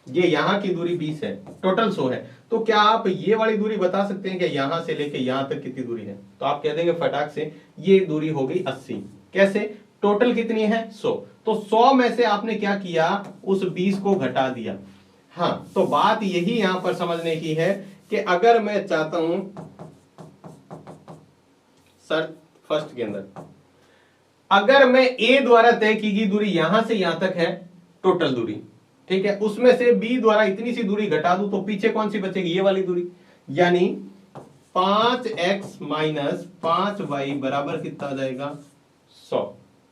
A: ये यहां की दूरी 20 है, टोटल 100 है, तो क्या आप ये वाली दूरी बता सकते हैं कि यहां से लेके यहां तक कितनी दूरी है? तो आप कह देंगे फटाक से, ये दूरी हो गई 80। कैसे, टोटल कितनी है, 100। तो 100 में से आपने क्या किया, उस 20 को घटा दिया। हाँ, तो बात यही यहां पर समझने की है कि अगर मैं चाहता हूं सर फर्स्ट के अंदर, अगर मैं ए द्वारा तय की गई दूरी यहां से यहां तक है टोटल दूरी, ठीक है, उसमें से बी द्वारा इतनी सी दूरी घटा दूं तो पीछे कौन सी बचेगी, ये वाली दूरी, यानी 5x माइनस 5y बराबर कितना आ जाएगा 100।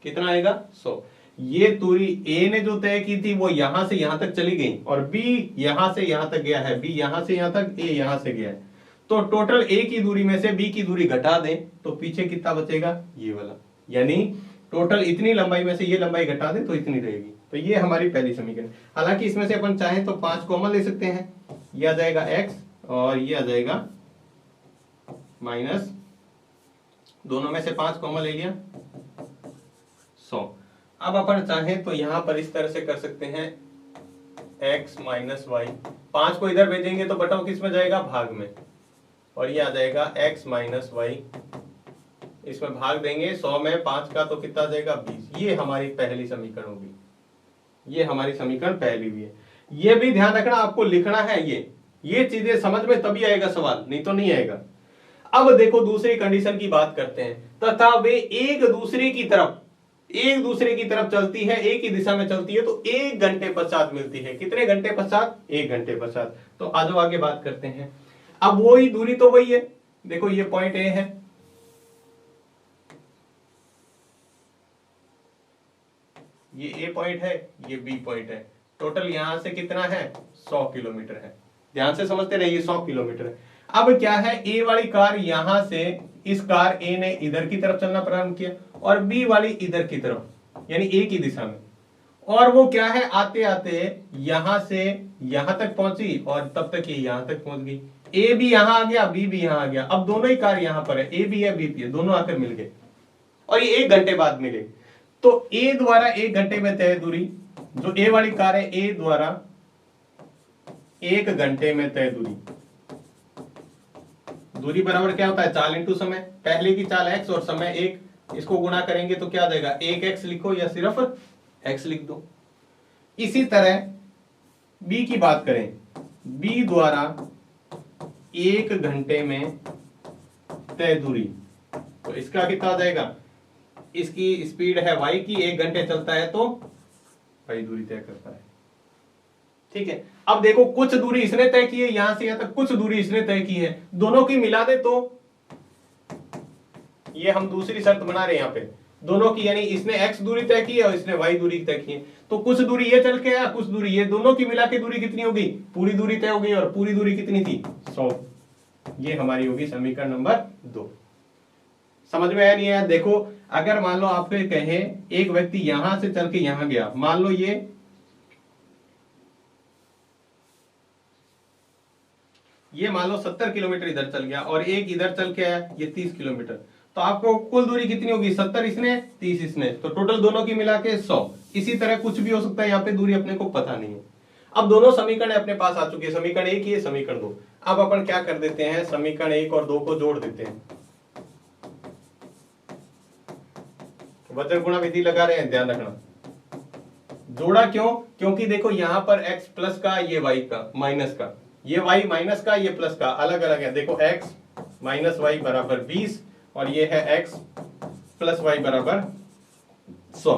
A: कितना आएगा 100। ये दूरी ए ने जो तय की थी वो यहां से यहां तक चली गई और बी यहां से यहां तक गया है, बी यहां से यहां तक, ए यहां से गया है, तो टोटल ए की दूरी में से बी की दूरी घटा दें तो पीछे कितना बचेगा, ये वाला, यानी टोटल इतनी लंबाई में से ये लंबाई घटा दें तो इतनी रहेगी। तो ये हमारी पहली समीकरण। हालांकि इसमें से अपन चाहें तो 5 कॉमन ले सकते हैं, ये आ जाएगा x और ये आ जाएगा माइनस, दोनों में से 5 कॉमन ले लिया 100। अब अपन चाहें तो यहां पर इस तरह से कर सकते हैं x माइनस वाई, 5 को इधर भेजेंगे तो बटाओ किस में जाएगा, भाग में, और ये आ जाएगा x माइनस वाई, इसमें भाग देंगे 100 में 5 का तो कितना आ जाएगा 20। ये हमारी पहली समीकरण होगी, ये हमारी समीकरण पहली भी है। ये भी ध्यान रखना आपको लिखना है, ये चीजें समझ में तभी आएगा सवाल, नहीं तो नहीं आएगा। अब देखो दूसरी कंडीशन की बात करते हैं, तथा वे एक दूसरे की तरफ चलती है, एक ही दिशा में चलती है तो 1 घंटे पश्चात मिलती है। कितने घंटे पश्चात, 1 घंटे पश्चात। तो आज आगे बात करते हैं। अब वही दूरी तो वही है, देखो ये पॉइंट ए है, ये ए पॉइंट है, ये बी पॉइंट है, टोटल यहां से कितना है 100 किलोमीटर है। ध्यान से समझते रहिए, 100 किलोमीटर है। अब क्या है, ए वाली कार यहां से, इस कार ए ने इधर की तरफ चलना प्रारंभ किया और बी वाली इधर की तरफ, यानी ए की दिशा में, और वो क्या है, आते आते यहां से यहां तक पहुंची और तब तक ये यहां तक पहुंच गई। ए भी यहां आ गया, बी भी यहां आ गया, अब दोनों ही कार यहां पर है, ए भी है बी भी है, दोनों आकर मिल गए और ये 1 घंटे बाद मिले। तो ए द्वारा 1 घंटे में तय दूरी, जो ए वाली कार है, ए द्वारा 1 घंटे में तय दूरी बराबर क्या होता है, चाल इंटू समय। पहले की चाल x और समय 1, इसको गुणा करेंगे तो क्या आ जाएगा, 1x लिखो या सिर्फ x लिख दो। इसी तरह b की बात करें, b द्वारा 1 घंटे में तय दूरी, तो इसका कितना आ जाएगा, इसकी स्पीड है y की, 1 घंटे चलता है तो y दूरी तय करता है। ठीक है, अब देखो कुछ दूरी इसने तय की है यहां से यहां तक, कुछ दूरी इसने तय की है, दोनों की मिला दे तो ये हम दूसरी शर्त बना रहे हैं यहां पे, दोनों की, यानी इसने x दूरी तय की है और इसने y दूरी तय की है, तो कुछ दूरी ये चल के आया, कुछ दूरी ये, दोनों की मिला के दूरी कितनी होगी, पूरी दूरी तय हो गई, और पूरी दूरी कितनी थी 100। ये हमारी होगी समीकरण नंबर 2। समझ में आया नहीं आया? देखो अगर मान लो आप कहे एक व्यक्ति यहां से चल के यहां गया, मान लो ये मान लो 70 किलोमीटर इधर चल गया और एक इधर चल के आया, ये 30 किलोमीटर, तो आपको कुल दूरी कितनी होगी, 70 इसने 30 इसने, तो टोटल दोनों की मिला के 100। इसी तरह कुछ भी हो सकता है, यहाँ पे दूरी अपने को पता नहीं है। अब दोनों समीकरण अपने पास आ चुके हैं, समीकरण 1 ये समीकरण 2। अब अपन क्या कर देते हैं, समीकरण 1 और 2 को जोड़ देते हैं, वज्र गुणा विधि लगा रहे हैं, ध्यान रखना। जोड़ा क्यों, क्योंकि देखो यहां पर x प्लस का, ये y का माइनस का, ये y माइनस का, ये प्लस का, अलग अलग है। देखो x माइनस वाई बराबर 20 और ये है x प्लस वाई बराबर 100।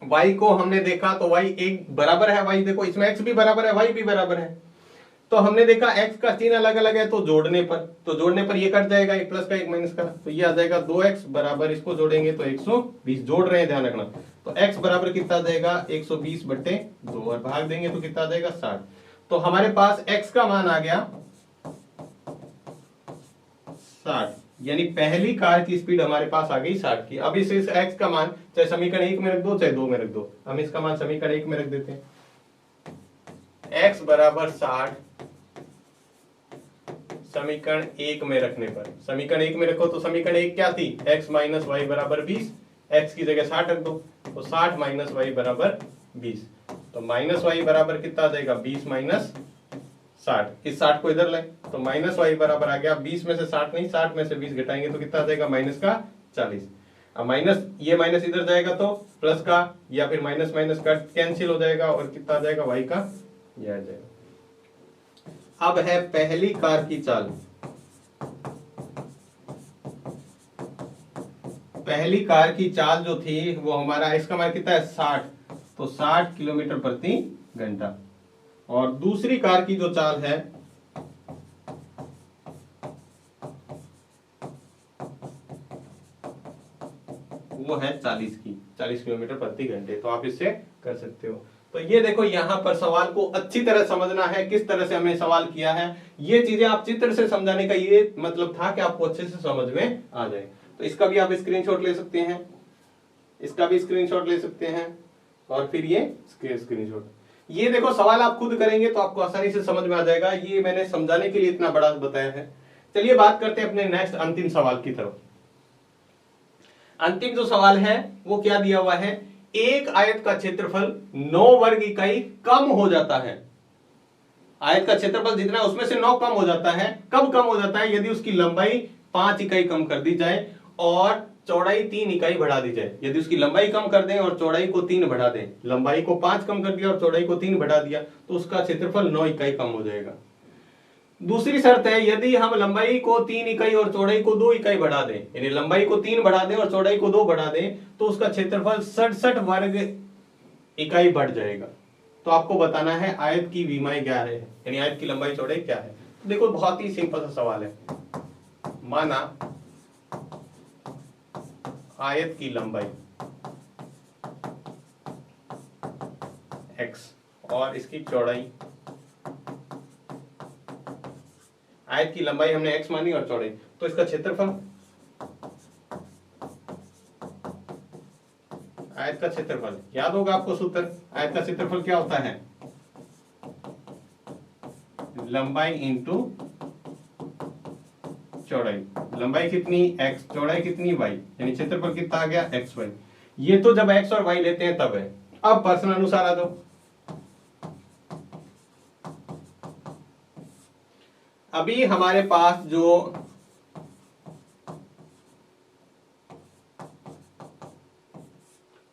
A: y को हमने देखा तो y एक बराबर है, y देखो इसमें x भी बराबर है, y भी बराबर है, तो हमने देखा x का चिन्ह अलग अलग है, तो जोड़ने पर ये कट जाएगा, एक प्लस का एक माइनस का, तो ये आ जाएगा 2x बराबर, इसको जोड़ेंगे तो 120, जोड़ रहे हैं ध्यान रखना, तो x बराबर कितना आ जाएगा 120/2 और भाग देंगे तो कितना आ जाएगा 60। तो हमारे पास x का मान आ गया 60, यानी पहली कार की स्पीड हमारे पास आ गई 60 की। अब इस x का मान चाहे समीकरण 1 में रख दो चाहे 2 में रख दो, हम इसका मान समीकरण 1 में रख देते हैं, x बराबर 60 समीकरण 1 में रखने पर, समीकरण 1 में रखो तो समीकरण 1 क्या थी, x माइनस वाई बराबर 20, x की जगह 60 रख दो, तो 60 माइनस वाई बराबर 20, तो माइनस वाई बराबर कितना आ जाएगा 20 माइनस 60, इस 60 को इधर लाए तो माइनस वाई बराबर आ गया 20 में से 60 नहीं, 60 में से 20 घटाएंगे तो कितना आ जाएगा माइनस का 40। अब माइनस, ये माइनस इधर जाएगा तो प्लस का, या फिर माइनस माइनस का कैंसिल हो जाएगा और कितना आ जाएगा y का ये आ जाएगा। अब है पहली कार की चाल। पहली कार की चाल जो थी वो हमारा, इसका मान कितना है 60, तो 60 किलोमीटर प्रति घंटा। और दूसरी कार की जो चाल है वो है 40 किलोमीटर प्रति घंटे। तो आप इससे कर सकते हो। तो ये देखो, यहां पर सवाल को अच्छी तरह समझना है, किस तरह से हमने सवाल किया है। ये चीजें आप चित्र से समझाने का ये मतलब था कि आपको अच्छे से समझ में आ जाए। तो इसका भी आप स्क्रीनशॉट ले सकते हैं, इसका भी स्क्रीनशॉट ले सकते हैं, और फिर ये स्क्रीनशॉट। ये देखो, सवाल आप खुद करेंगे तो आपको आसानी से समझ में आ जाएगा। ये मैंने समझाने के लिए इतना बड़ा बताया है। चलिए बात करते हैं अपने नेक्स्ट अंतिम सवाल की तरफ। अंतिम जो सवाल है वो क्या दिया हुआ है, एक आयत का क्षेत्रफल 9 वर्ग इकाई कम हो जाता है। आयत का क्षेत्रफल जितना उसमें से 9 कम हो जाता है। कब कम हो जाता है? यदि उसकी लंबाई 5 इकाई कम कर दी जाए और चौड़ाई 3 इकाई बढ़ा दी जाए। यदि उसकी लंबाई कम कर दें और चौड़ाई को 3 बढ़ा दें, लंबाई को 5 कम कर दिया और चौड़ाई को 3 बढ़ा दिया, तो उसका क्षेत्रफल 9 इकाई कम हो जाएगा। दूसरी शर्त है, यदि हम लंबाई को 3 इकाई और चौड़ाई को 2 इकाई बढ़ा दें, यानी लंबाई को 3 बढ़ा दें और चौड़ाई को 2 बढ़ा दें, तो उसका क्षेत्रफल 67 वर्ग इकाई बढ़ जाएगा। तो आपको बताना है आयत की विमाएं क्या है, यानी आयत की लंबाई चौड़ाई क्या है। देखो, बहुत ही सिंपल सा सवाल है। माना आयत की लंबाई x और इसकी चौड़ाई, आयत की लंबाई हमने x मानी और चौड़ाई, तो इसका क्षेत्रफल, आयत का क्षेत्रफल याद होगा आपको सूत्र। आयत का क्षेत्रफल क्या होता है? लंबाई इंटू चौड़ाई। लंबाई कितनी x, चौड़ाई कितनी y, यानी क्षेत्रफल कितना आ गया xy। ये तो जब x और y लेते हैं तब है। अब प्रश्न अनुसार आ जाओ। अभी हमारे पास जो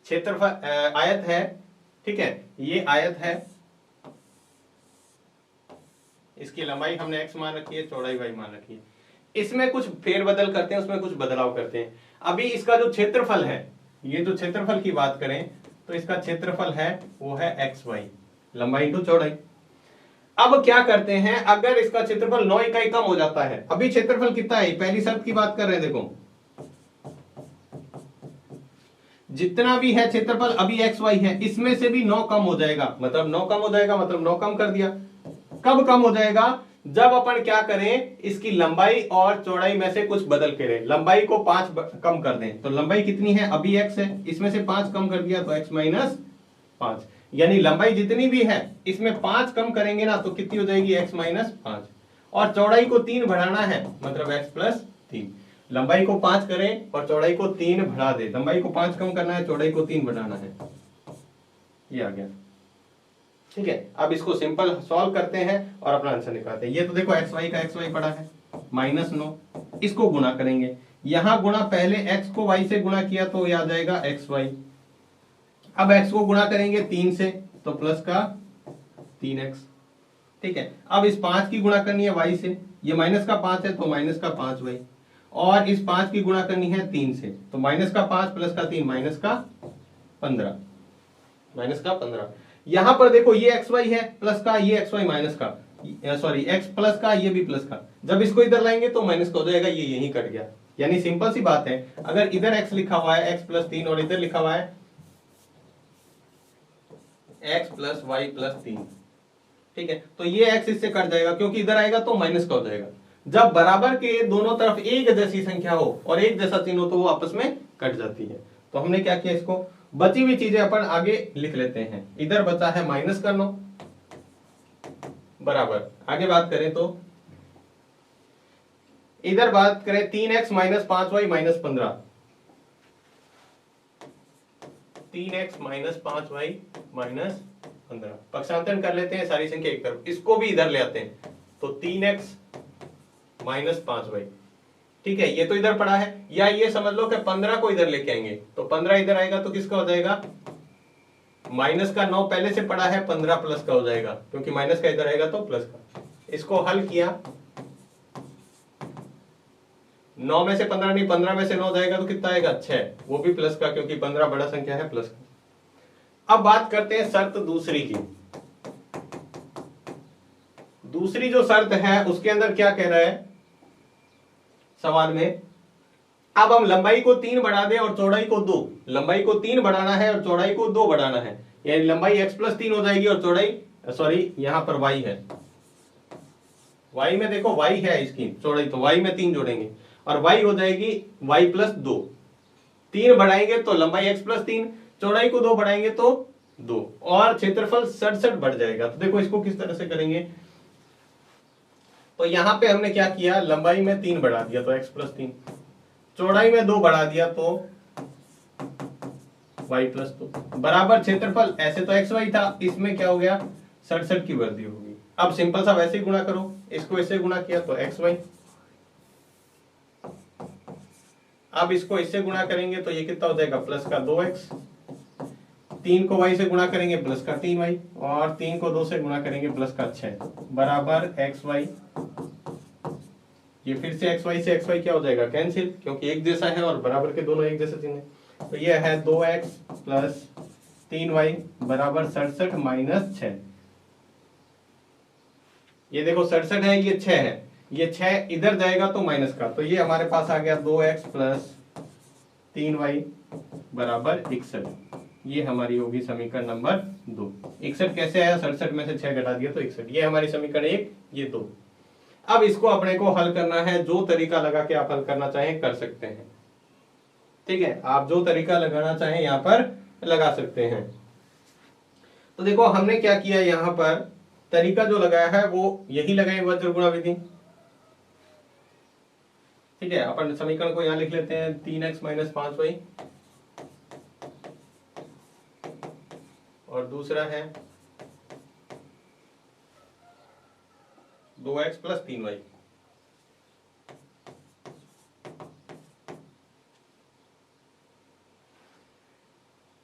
A: क्षेत्रफल आयत है, ठीक है, ये आयत है, इसकी लंबाई हमने x मान रखी है, चौड़ाई y मान रखी है। इसमें कुछ फेरबदल करते हैं, उसमें कुछ बदलाव करते हैं। अभी इसका जो क्षेत्रफल है, ये जो क्षेत्रफल की बात करें तो इसका क्षेत्रफल है वो है xy, लंबाई इंटू चौड़ाई। अब क्या करते हैं, अगर इसका क्षेत्रफल 9 इकाई कम हो जाता है, अभी क्षेत्रफल कितना है, पहली शर्त की बात कर रहे हैं, देखो जितना भी है क्षेत्रफल अभी xy है, इसमें से भी 9 कम हो जाएगा, मतलब 9 कम हो जाएगा, मतलब 9 कम कर दिया। कब कम हो जाएगा? जब अपन क्या करें, इसकी लंबाई और चौड़ाई में से कुछ बदल के रहे। लंबाई को 5 कम कर दें, तो लंबाई कितनी है, अभी x है, इसमें से 5 कम कर दिया तो x माइनस 5, यानी लंबाई जितनी भी है इसमें 5 कम करेंगे ना तो कितनी हो जाएगी, x माइनस 5। और चौड़ाई को 3 बढ़ाना है, मतलब x प्लस 3। लंबाई को 5 करें और चौड़ाई को 3 बढ़ा दे, लंबाई को 5 कम करना है, चौड़ाई को 3 बढ़ाना है, ये आ गया। ठीक है, अब इसको सिंपल सॉल्व करते हैं और अपना आंसर निकालते हैं। ये तो देखो xy का xy पड़ा है -9, इसको गुणा करेंगे। यहां गुणा, पहले x को y से गुणा किया तो ये आ जाएगा xy। अब x को गुणा करेंगे 3 से तो प्लस का 3x। ठीक है, अब इस 5 की गुणा करनी है y से, ये माइनस का 5 है तो माइनस का 5y, और इस 5 की गुणा करनी है 3 से, तो माइनस का 5 प्लस का 3 माइनस का 15, माइनस का 15। यहां पर देखो ये xy है प्लस का, ये xy माइनस का, सॉरी x प्लस का, ये भी प्लस का। जब इसको इधर लाएंगे तो माइनस का हो जाएगा, ये यहीं कट गया। यानी सिंपल सी बात है, अगर इधर x लिखा हुआ है x प्लस 3 और इधर लिखा हुआ है x प्लस वाई प्लस 3, ठीक है, तो ये x इससे कट जाएगा, क्योंकि इधर आएगा तो माइनस का हो जाएगा। जब बराबर के दोनों तरफ एक जैसी संख्या हो और एक जैसा चिन्ह हो तो वो आपस में कट जाती है। तो हमने क्या किया, इसको बची हुई चीजें अपन आगे लिख लेते हैं। इधर बचा है माइनस का 9 बराबर, आगे बात करें तो इधर बात करें 3x minus 5y minus 15, 3x minus 5y minus 15। पक्षांतरण कर लेते हैं, सारी संख्या एक तरफ, इसको भी इधर ले आते हैं, तो 3x माइनस 5y। ठीक है, ये तो इधर पड़ा है, या ये समझ लो कि 15 को इधर लेके आएंगे, तो 15 इधर आएगा तो किसका हो जाएगा, माइनस का 9 पहले से पड़ा है, 15 प्लस का हो जाएगा, क्योंकि माइनस का इधर आएगा तो प्लस का। इसको हल किया, 9 में से 15 नहीं, 15 में से 9 जाएगा तो कितना आएगा 6, वो भी प्लस का, क्योंकि 15 बड़ा संख्या है, प्लस का। अब बात करते हैं शर्त दूसरी की। दूसरी जो शर्त है उसके अंदर क्या कह रहा है सवाल में, अब हम लंबाई को 3 बढ़ा दें और चौड़ाई को 2, लंबाई को 3 बढ़ाना है और चौड़ाई को 2 बढ़ाना है, यानी लंबाई x प्लस 3 हो जाएगी और चौड़ाई, सॉरी यहां पर y है, y में देखो y है इसकी चौड़ाई, तो y में 3 जोड़ेंगे और y हो जाएगी y प्लस 2। 3 बढ़ाएंगे तो लंबाई x प्लस 3, चौड़ाई को 2 बढ़ाएंगे तो 2, और क्षेत्रफल 67 बढ़ जाएगा। तो देखो इसको किस तरह से करेंगे, तो यहां पे हमने क्या किया, लंबाई में 3 बढ़ा दिया तो x प्लस 3, चौड़ाई में 2 बढ़ा दिया तो y प्लस 2, बराबर क्षेत्रफल, ऐसे तो x y था, इसमें क्या हो गया 67 की वृद्धि होगी। अब सिंपल सा वैसे ही गुणा करो, इसको इससे गुणा किया तो x y, अब इसको इससे गुणा करेंगे तो ये कितना हो जाएगा प्लस का 2x, 3 को y से गुणा करेंगे प्लस का 3y, और 3 को 2 से गुणा करेंगे प्लस का 6, बराबर xy, ये फिर से xy से xy क्या हो जाएगा कैंसिल, क्योंकि एक जैसा है और बराबर के दोनों एक जैसे चिन्ह है। तो ये है 2x प्लस 3y बराबर 67 माइनस 6। ये देखो 67 है, ये 6 है, ये 6 इधर जाएगा तो माइनस का, तो ये हमारे पास आ गया 2x प्लस 3y बराबर 61। ये हमारी होगी समीकरण नंबर 2। 61 कैसे आया, 67 में से 6 घटा दिया तो 61। ये हमारी समीकरण 1, ये 2। अब इसको अपने को हल करना है, जो तरीका लगा के आप हल करना चाहें कर सकते हैं, ठीक है, आप जो तरीका लगाना चाहें यहां पर लगा सकते हैं। तो देखो हमने क्या किया, यहां पर तरीका जो लगाया है वो यही लगाए, वज्र गुणा विधि, ठीक है। अपन समीकरण को यहां लिख लेते हैं, 3x माइनस 5y, और दूसरा है 2x प्लस 3y।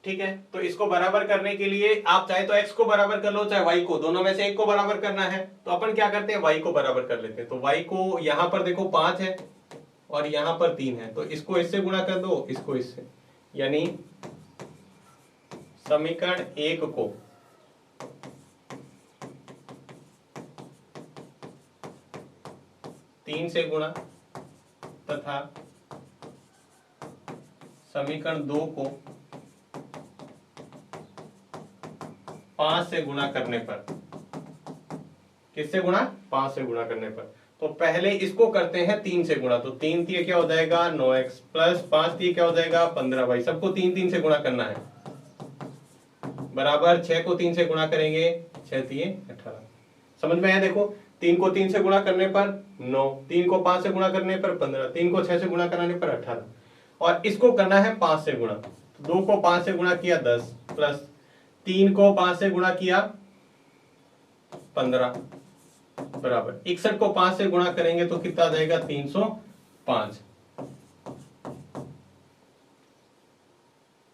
A: ठीक है, तो इसको बराबर करने के लिए आप चाहे तो x को बराबर कर लो, चाहे y को, दोनों में से एक को बराबर करना है। तो अपन क्या करते हैं, y को बराबर कर लेते हैं। तो y को यहां पर देखो 5 है और यहां पर 3 है, तो इसको इससे गुणा कर दो, इसको इससे, यानी समीकरण 1 को तीन से गुणा तथा समीकरण 2 को 5 से गुणा करने पर, किससे गुणा, 5 से गुणा करने पर। तो पहले इसको करते हैं 3 से गुणा, तो 3 तीय क्या हो जाएगा 9x प्लस 5 तीय क्या हो जाएगा 15y, सबको 3 से गुणा करना है, बराबर 6 को 3 से गुणा करेंगे, 6 तीय 18। समझ में आया, देखो 3 को 3 से गुणा करने पर 9, 3 को 5 से गुणा करने पर 15, 3 को 6 से गुणा कराने पर 18, और इसको करना है 5 से गुणा। तो 2 को 5 से गुणा किया 10, प्लस 3 को 5 से गुणा किया 15, बराबर 61 को 5 से गुणा करेंगे तो कितना आ जाएगा 305।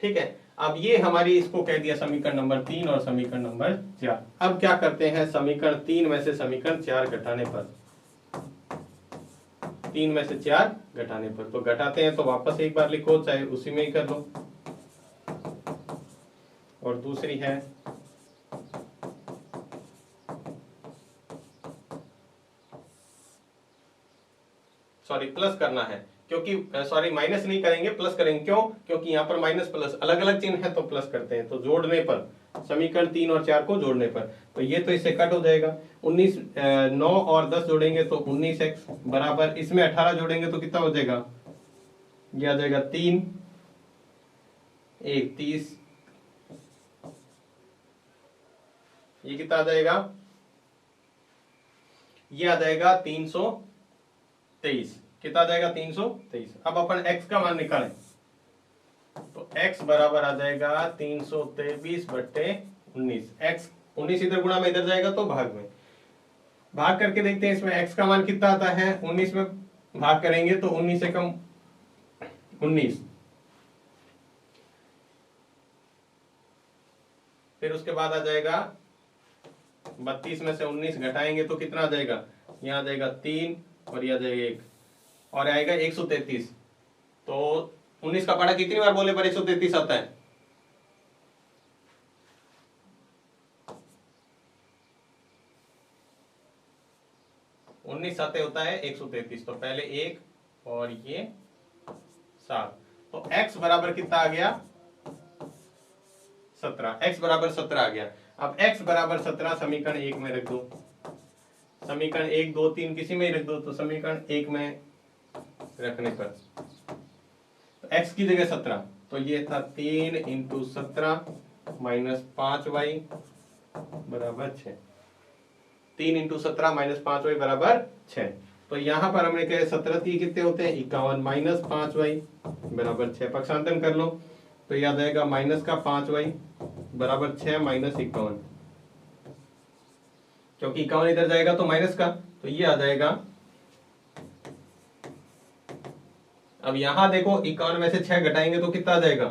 A: ठीक है, अब ये हमारी, इसको कह दिया समीकरण नंबर 3 और समीकरण नंबर 4। अब क्या करते हैं, समीकरण 3 में से समीकरण 4 घटाने पर, 3 में से 4 घटाने पर, तो घटाते हैं तो वापस एक बार लिखो, चाहे उसी में ही कर लो। और दूसरी है सॉरी प्लस करना है, क्योंकि सॉरी माइनस नहीं करेंगे, प्लस करेंगे। क्यों, क्योंकि यहाँ पर माइनस प्लस अलग अलग चिन्ह है तो प्लस करते हैं। तो जोड़ने पर, समीकरण 3 और 4 को जोड़ने पर, तो ये तो इससे कट हो जाएगा, 19 9 और 10 जोड़ेंगे तो 19x, बराबर इसमें 18 जोड़ेंगे तो कितना हो जाएगा, ये आ जाएगा 3 1 30, ये कितना आ जाएगा, ये आ जाएगा 323, कितना आ जाएगा 323। अब अपन x का मान निकालें तो x बराबर आ जाएगा 323 बट्टे 19, x 19 इधर गुणा में इधर जाएगा तो भाग में, भाग करके देखते हैं इसमें x का मान कितना आता है। 19 में भाग करेंगे तो 19 से कम 19, फिर उसके बाद आ जाएगा 32 में से 19 घटाएंगे तो कितना आ जाएगा, यहाँ आ जाएगा 3 और ये आ जाएगा 1 और आएगा 133। तो 19 का पढ़ा कितनी बार बोले पर 133 आता है? 19 साते होता है 133। तो पहले 1 और ये 7, तो x बराबर कितना आ गया 17। x बराबर 17 आ गया। अब x बराबर 17 समीकरण 1 में रख दो, समीकरण 1 2 3 किसी में ही रख दो। तो समीकरण 1 में रखने पर तो x की जगह 17, तो ये था 3 इंटू 17 माइनस 5y बराबर 6। 3 इंटू 17 माइनस 5y बराबर 6। तो यहां पर हमने कहा 17 3 कितने होते हैं 51 माइनस 5y बराबर 6। पक्षांतरण कर लो तो ये आ जाएगा माइनस का 5y बराबर 6 माइनस 51, क्योंकि 51 इधर जाएगा तो माइनस का, तो ये आ जाएगा। अब यहां देखो 51 में से 6 घटाएंगे तो कितना आ जाएगा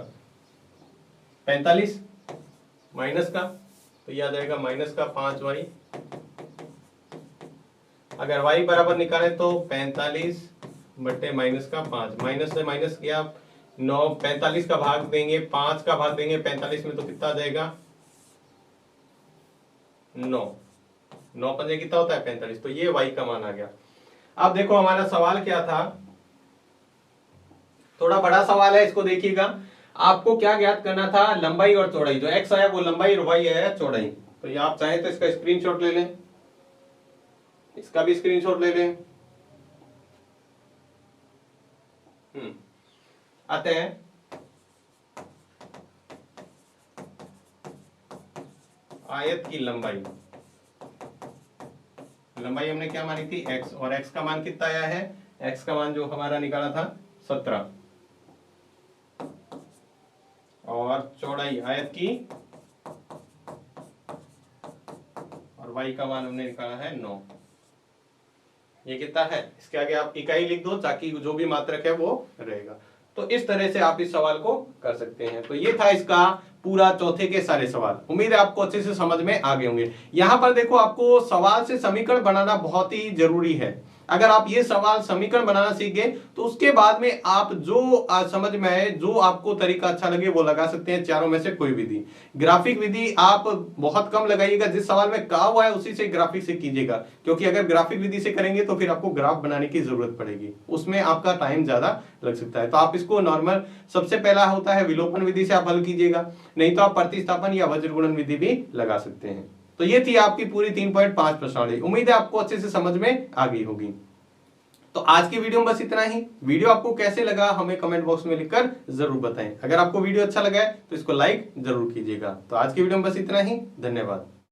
A: 45 माइनस का, तो ये आ जाएगा माइनस का 5y। अगर y बराबर निकाले तो 45 बटे माइनस का 5, माइनस से माइनस किया 9, 45 का भाग देंगे 5 का भाग देंगे 45 में तो कितना आ जाएगा 9, 9 पंजे कितना होता है 45। तो ये y का मान आ गया। अब देखो हमारा सवाल क्या था, थोड़ा बड़ा सवाल है, इसको देखिएगा। आपको क्या ज्ञात करना था, लंबाई और चौड़ाई। जो x आया वो लंबाई और y आया चौड़ाई। तो ये आप चाहें तो इसका स्क्रीनशॉट ले लें, इसका भी स्क्रीनशॉट ले लें। आते हैं आयत की लंबाई। लंबाई हमने क्या मानी थी x, और x का मान कितना आया है, x का मान जो हमारा निकाला था 17, और चौड़ाई आयत की और y का मान हमने निकाला है 9। ये कितना है, इसके आगे आप इकाई लिख दो ताकि जो भी मात्रक है वो रहेगा। तो इस तरह से आप इस सवाल को कर सकते हैं। तो ये था इसका पूरा चौथे के सारे सवाल। उम्मीद है आपको अच्छे से समझ में आ गए होंगे। यहां पर देखो आपको सवाल से समीकरण बनाना बहुत ही जरूरी है। अगर आप ये सवाल समीकरण बनाना सीख गए तो उसके बाद में आप जो समझ में आए, जो आपको तरीका अच्छा लगे वो लगा सकते हैं, चारों में से कोई विधि। ग्राफिक विधि आप बहुत कम लगाइएगा, जिस सवाल में कहा हुआ है उसी से ग्राफिक से कीजिएगा, क्योंकि अगर ग्राफिक विधि से करेंगे तो फिर आपको ग्राफ बनाने की जरूरत पड़ेगी, उसमें आपका टाइम ज्यादा लग सकता है। तो आप इसको नॉर्मल, सबसे पहला होता है विलोपन विधि से आप हल कीजिएगा, नहीं तो आप प्रतिस्थापन या वज्र गुणन विधि भी लगा सकते हैं। तो ये थी आपकी पूरी 3.5 प्रश्नावली। उम्मीद है आपको अच्छे से समझ में आ गई होगी। तो आज की वीडियो में बस इतना ही। वीडियो आपको कैसे लगा हमें कमेंट बॉक्स में लिखकर जरूर बताएं। अगर आपको वीडियो अच्छा लगा है तो इसको लाइक जरूर कीजिएगा। तो आज की वीडियो में बस इतना ही। धन्यवाद।